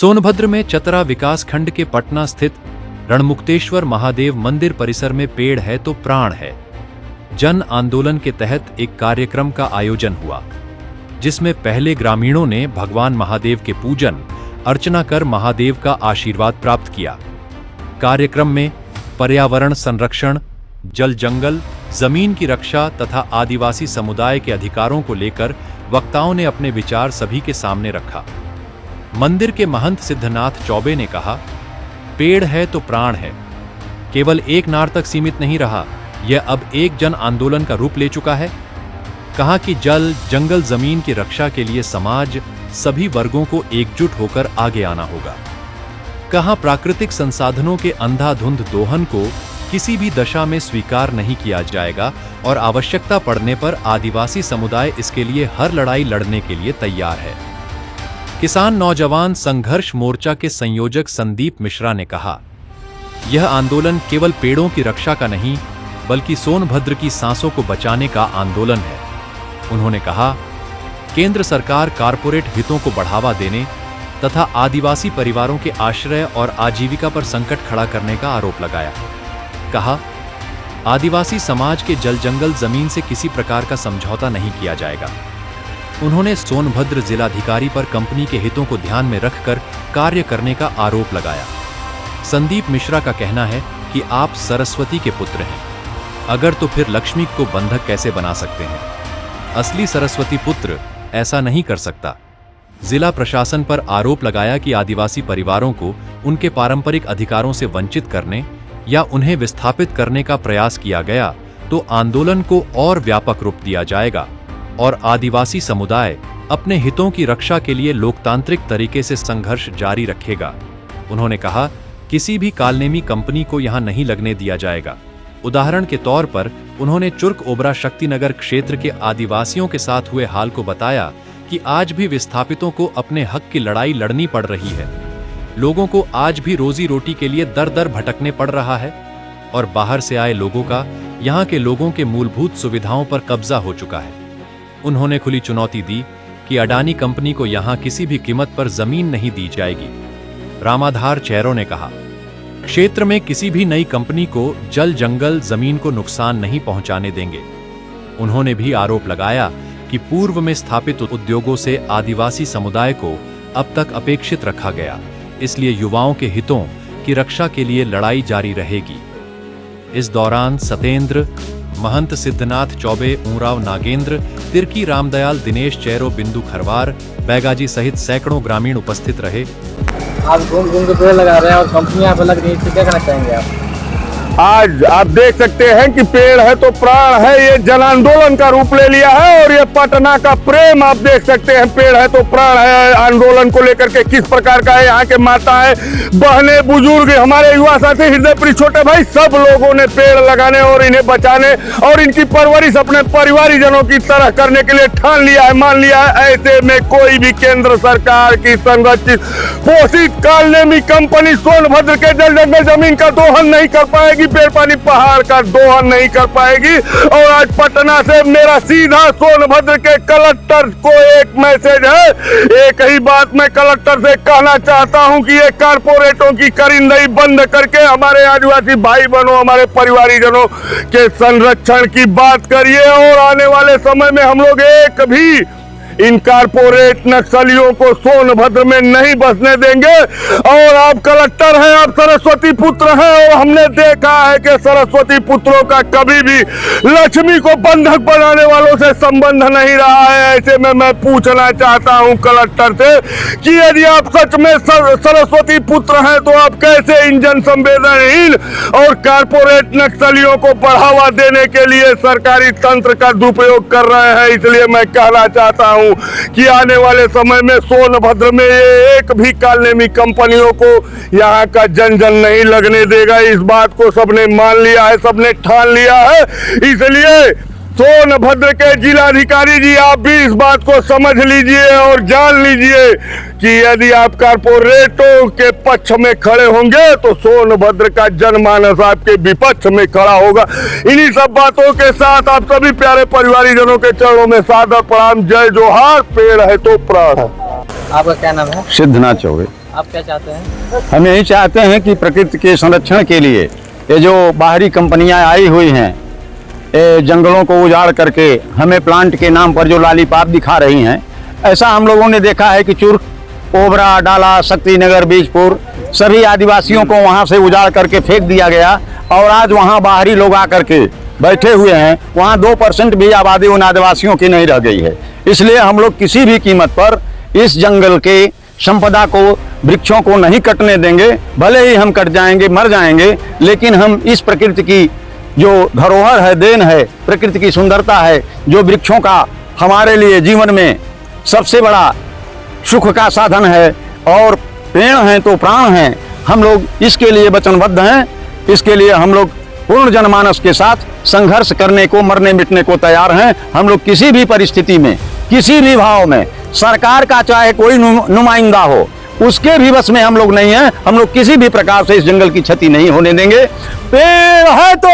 सोनभद्र में चतरा विकास खंड के पटना स्थित रणमुक्तेश्वर महादेव मंदिर परिसर में पेड़ है तो प्राण है जन आंदोलन के तहत एक कार्यक्रम का आयोजन हुआ, जिसमें पहले ग्रामीणों ने भगवान महादेव के पूजन अर्चना कर महादेव का आशीर्वाद प्राप्त किया। कार्यक्रम में पर्यावरण संरक्षण, जल जंगल, जमीन की रक्षा तथा आदिवासी समुदाय के अधिकारों को लेकर वक्ताओं ने अपने विचार सभी के सामने रखा। मंदिर के महंत सिद्धनाथ चौबे ने कहा, पेड़ है तो प्राण है केवल एक नार तक सीमित नहीं रहा, यह अब एक जन आंदोलन का रूप ले चुका है। कहा कि जल, जंगल, जमीन की रक्षा के लिए समाज सभी वर्गों को एकजुट होकर आगे आना होगा। कहा, प्राकृतिक संसाधनों के अंधाधुंध दोहन को किसी भी दशा में स्वीकार नहीं किया जाएगा और आवश्यकता पड़ने पर आदिवासी समुदाय इसके लिए हर लड़ाई लड़ने के लिए तैयार है। किसान नौजवान संघर्ष मोर्चा के संयोजक संदीप मिश्रा ने कहा, यह आंदोलन केवल पेड़ों की रक्षा का नहीं बल्कि सोनभद्र की सांसों को बचाने का आंदोलन है। उन्होंने कहा, केंद्र सरकार कारपोरेट हितों को बढ़ावा देने तथा आदिवासी परिवारों के आश्रय और आजीविका पर संकट खड़ा करने का आरोप लगाया। कहा, आदिवासी समाज के जल जंगल जमीन से किसी प्रकार का समझौता नहीं किया जाएगा। उन्होंने सोनभद्र जिलाधिकारी पर कंपनी के हितों को ध्यान में रखकर कार्य करने का आरोप लगाया। संदीप मिश्रा का कहना है कि आप सरस्वती के पुत्र हैं, अगर तो फिर लक्ष्मी को बंधक कैसे बना सकते हैं? असली सरस्वती पुत्र ऐसा नहीं कर सकता। जिला प्रशासन पर आरोप लगाया कि आदिवासी परिवारों को उनके पारंपरिक अधिकारों से वंचित करने या उन्हें विस्थापित करने का प्रयास किया गया तो आंदोलन को और व्यापक रूप दिया जाएगा और आदिवासी समुदाय अपने हितों की रक्षा के लिए लोकतांत्रिक तरीके से संघर्ष जारी रखेगा। उन्होंने कहा, किसी भी कालनेमी कंपनी को यहां नहीं लगने दिया जाएगा। उदाहरण के तौर पर उन्होंने चुर्क ओबरा शक्तिनगर क्षेत्र के आदिवासियों के साथ हुए हाल को बताया कि आज भी विस्थापितों को अपने हक की लड़ाई लड़नी पड़ रही है। लोगों को आज भी रोजी रोटी के लिए दर दर भटकने पड़ रहा है और बाहर से आए लोगों का यहाँ के लोगों के मूलभूत सुविधाओं पर कब्जा हो चुका है। उन्होंने खुली चुनौती दी कि अडानी कंपनी को यहाँ किसी भी कीमत पर जमीन नहीं दी जाएगी। रामाधार चेरो ने कहा, क्षेत्र में किसी भी नई कंपनी को जल जंगल जमीन को नुकसान नहीं पहुंचाने देंगे। उन्होंने भी आरोप लगाया कि पूर्व में स्थापित उद्योगों से आदिवासी समुदाय को अब तक अपेक्षित रखा गया, इसलिए युवाओं के हितों की रक्षा के लिए लड़ाई जारी रहेगी। इस दौरान सतेंद्र, महंत सिद्धनाथ चौबे, ऊराव नागेंद्र, तिर्की रामदयाल, दिनेश चेरो, बिंदु खरवार, बैगाजी सहित सैकड़ों ग्रामीण उपस्थित रहे। आप घूम घूम के पेड़ लगा रहे हैं और कंपनियां पे लग रही है, क्या कहना चाहेंगे आप? आज आप देख सकते हैं कि पेड़ है तो प्राण है, ये जन आंदोलन का रूप ले लिया है और ये पटना का प्रेम आप देख सकते हैं। पेड़ है तो प्राण है आंदोलन को लेकर के किस प्रकार का है। यहाँ के माताएं, बहनें, बुजुर्ग, हमारे युवा साथी, हृदय प्रिय छोटे भाई, सब लोगों ने पेड़ लगाने और इन्हें बचाने और इनकी परवरिश अपने परिवारीजनों की तरह करने के लिए ठान लिया है, मान लिया है। ऐसे में कोई भी केंद्र सरकार की संरक्षित पोषित कालनेमी कंपनी सोनभद्र के जल जंगल जमीन का दोहन नहीं कर पाएगी, पेड़ पानी पहाड़ का दोहन नहीं कर पाएगी। और आज पटना से मेरा सीधा सोनभद्र के कलेक्टर को एक मैसेज है। एक ही बात मैं कलेक्टर से कहना चाहता हूं कि ये कारपोरेटों की करिंदगी बंद करके हमारे आदिवासी भाई बहनों, हमारे परिवारीजनों के संरक्षण की बात करिए और आने वाले समय में हम लोग एक भी इन कारपोरेट नक्सलियों को सोनभद्र में नहीं बसने देंगे। और आप कलेक्टर हैं, आप सरस्वती पुत्र हैं और हमने देखा है कि सरस्वती पुत्रों का कभी भी लक्ष्मी को बंधक बनाने वालों से संबंध नहीं रहा है। ऐसे में मैं पूछना चाहता हूं कलेक्टर से कि यदि आप सच में सरस्वती पुत्र हैं तो आप कैसे इन जन संवेदनहीन और कारपोरेट नक्सलियों को बढ़ावा देने के लिए सरकारी तंत्र का दुरुपयोग कर रहे हैं। इसलिए मैं कहना चाहता हूं कि आने वाले समय में सोनभद्र में ये एक भी कालनेमी कंपनियों को यहाँ का जन नहीं लगने देगा। इस बात को सबने मान लिया है, सबने ठान लिया है। इसलिए सोनभद्र के जिलाधिकारी जी, आप भी इस बात को समझ लीजिए और जान लीजिए कि यदि आप कारपोरेटों के पक्ष में खड़े होंगे तो सोनभद्र का जनमानस आपके विपक्ष में खड़ा होगा। इन्हीं सब बातों के साथ आप सभी प्यारे परिवारीजनों के चरणों में सादर प्रणाम, जय जोहार। पेड़ है तो प्राण है। आपका क्या नाम है? सिद्धनाथ चौबे। आप क्या चाहते हैं? हम यही चाहते हैं कि प्रकृति के संरक्षण के लिए ये जो बाहरी कंपनियां आई हुई हैं, ये जंगलों को उजाड़ करके हमें प्लांट के नाम पर जो लालीपाप दिखा रही हैं, ऐसा हम लोगों ने देखा है कि चुर्क, ओबरा, डाला, शक्तिनगर, बीजपुर सभी आदिवासियों को वहां से उजाड़ करके फेंक दिया गया और आज वहां बाहरी लोग आकर के बैठे हुए हैं। वहां 2% भी आबादी उन आदिवासियों की नहीं रह गई है। इसलिए हम लोग किसी भी कीमत पर इस जंगल के संपदा को, वृक्षों को नहीं कटने देंगे। भले ही हम कट जाएंगे, मर जाएंगे, लेकिन हम इस प्रकृति की जो धरोहर है, देन है, प्रकृति की सुंदरता है, जो वृक्षों का हमारे लिए जीवन में सबसे बड़ा सुख का साधन है और पेड़ हैं तो प्राण हैं, हम लोग इसके लिए वचनबद्ध हैं। इसके लिए हम लोग पूर्ण जनमानस के साथ संघर्ष करने को, मरने मिटने को तैयार हैं। हम लोग किसी भी परिस्थिति में, किसी भी भाव में, सरकार का चाहे कोई नुमाइंदा हो, उसके भी बस में हम लोग नहीं हैं। हम लोग किसी भी प्रकार से इस जंगल की क्षति नहीं होने देंगे। पेड़ है तो